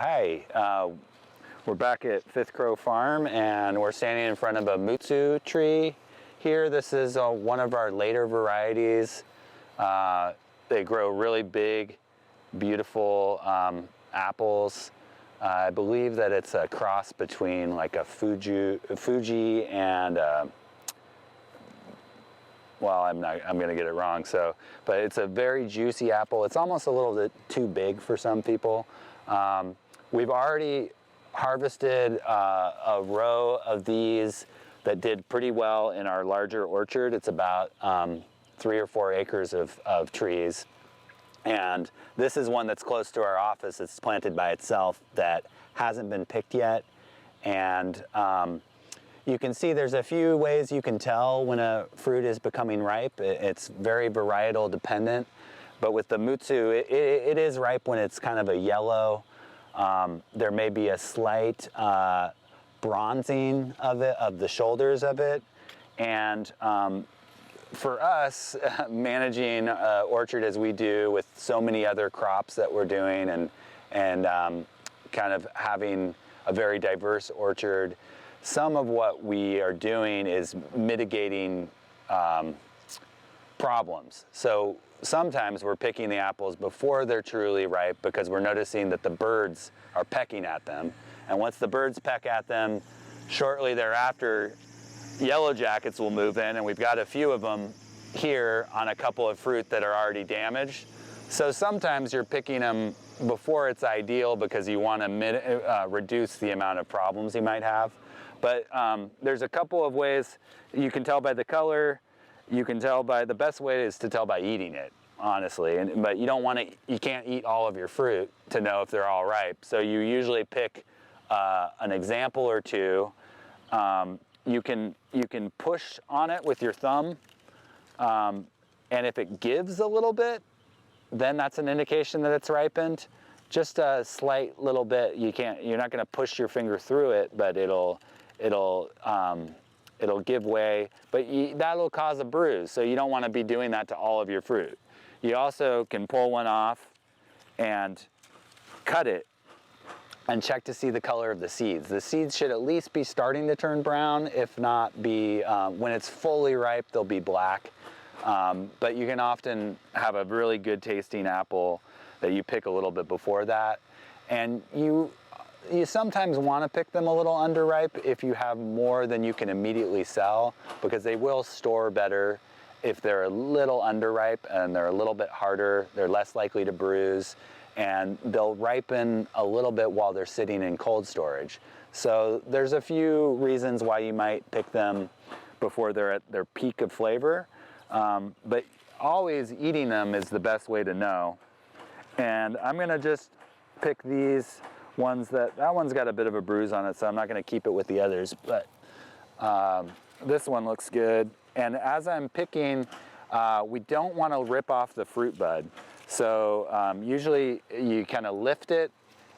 Hi, we're back at Fifth Crow Farm and we're standing in front of a Mutsu tree here. This is one of our later varieties. They grow really big, beautiful apples. I believe that it's a cross between like a Fuji and well, I'm gonna get it wrong. But it's a very juicy apple. It's almost a little bit too big for some people. We've already harvested a row of these that did pretty well in our larger orchard. It's about 3 or 4 acres of trees. And this is one that's close to our office. It's planted by itself that hasn't been picked yet. And you can see there's a few ways you can tell when a fruit is becoming ripe. It's very varietal dependent. But with the Mutsu, it is ripe when it's kind of a yellow. There may be a slight bronzing of it, of the shoulders of it. And for us, managing an orchard as we do with so many other crops that we're doing and kind of having a very diverse orchard, some of what we are doing is mitigating problems. So sometimes we're picking the apples before they're truly ripe because we're noticing that the birds are pecking at them. And once the birds peck at them, shortly thereafter, yellow jackets will move in, and we've got a few of them here on a couple of fruit that are already damaged. So sometimes you're picking them before it's ideal because you want to reduce the amount of problems you might have. But there's a couple of ways you can tell by the color. You can tell by, the best way is to tell by eating it, honestly. But you don't want to, you can't eat all of your fruit to know if they're all ripe. So you usually pick an example or two. You can push on it with your thumb, and if it gives a little bit, then that's an indication that it's ripened. Just a slight little bit. You're not going to push your finger through it, but it'll give way, but that'll cause a bruise, so you don't want to be doing that to all of your fruit. You also can pull one off and cut it and check to see the color of the seeds. The seeds should at least be starting to turn brown, if not be, when it's fully ripe, they'll be black. But you can often have a really good tasting apple that you pick a little bit before that. And you sometimes want to pick them a little underripe if you have more than you can immediately sell, because they will store better if they're a little underripe and they're a little bit harder. They're less likely to bruise, and they'll ripen a little bit while they're sitting in cold storage. So there's a few reasons why you might pick them before they're at their peak of flavor, but always eating them is the best way to know. And I'm gonna just pick these ones. That one's got a bit of a bruise on it, so I'm not going to keep it with the others, but this one looks good. And as I'm picking, we don't want to rip off the fruit bud. So usually you kind of lift it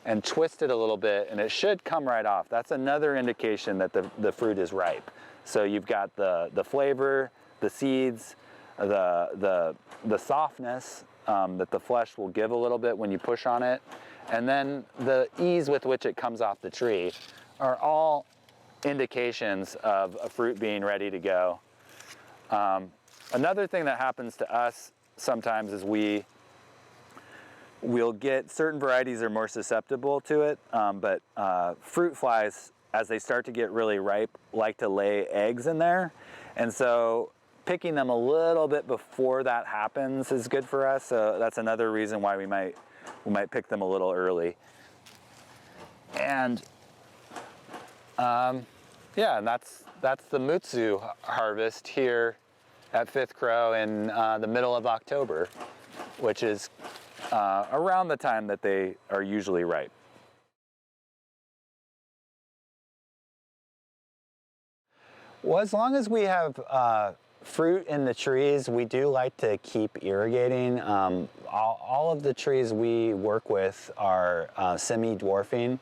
and twist it a little bit, and it should come right off. That's another indication that the fruit is ripe. So you've got the flavor, the seeds, the softness that the flesh will give a little bit when you push on it, and then the ease with which it comes off the tree are all indications of a fruit being ready to go. Another thing that happens to us sometimes is we'll get certain varieties are more susceptible to it, but fruit flies, as they start to get really ripe, like to lay eggs in there. And so picking them a little bit before that happens is good for us. So that's another reason why we might pick them a little early. And yeah, and that's the Mutsu harvest here at Fifth Crow in the middle of October, which is around the time that they are usually ripe. Well, as long as we have fruit in the trees, we do like to keep irrigating. All of the trees we work with are semi-dwarfing,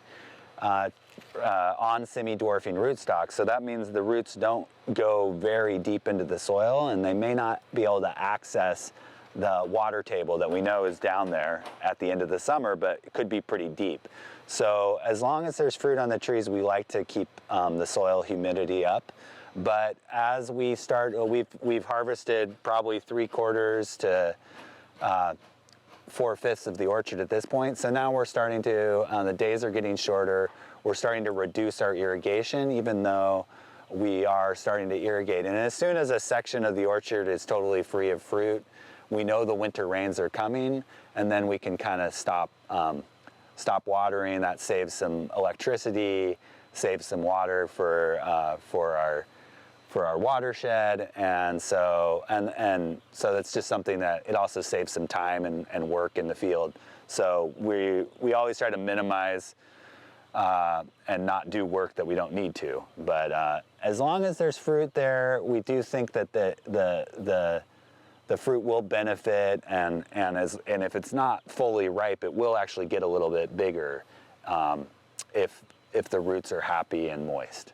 on semi-dwarfing rootstocks. So that means the roots don't go very deep into the soil, and they may not be able to access the water table that we know is down there at the end of the summer, but it could be pretty deep. So as long as there's fruit on the trees, we like to keep the soil humidity up. But as we start, we've harvested probably 3/4 to 4/5 of the orchard at this point. So now we're starting to, the days are getting shorter. We're starting to reduce our irrigation, even though we are starting to irrigate. And as soon as a section of the orchard is totally free of fruit, we know the winter rains are coming, and then we can kind of stop watering. That saves some electricity, saves some water for our watershed, and so that's just something that it also saves some time and work in the field. So we always try to minimize and not do work that we don't need to. But as long as there's fruit there, we do think that the fruit will benefit, and if it's not fully ripe, it will actually get a little bit bigger if the roots are happy and moist.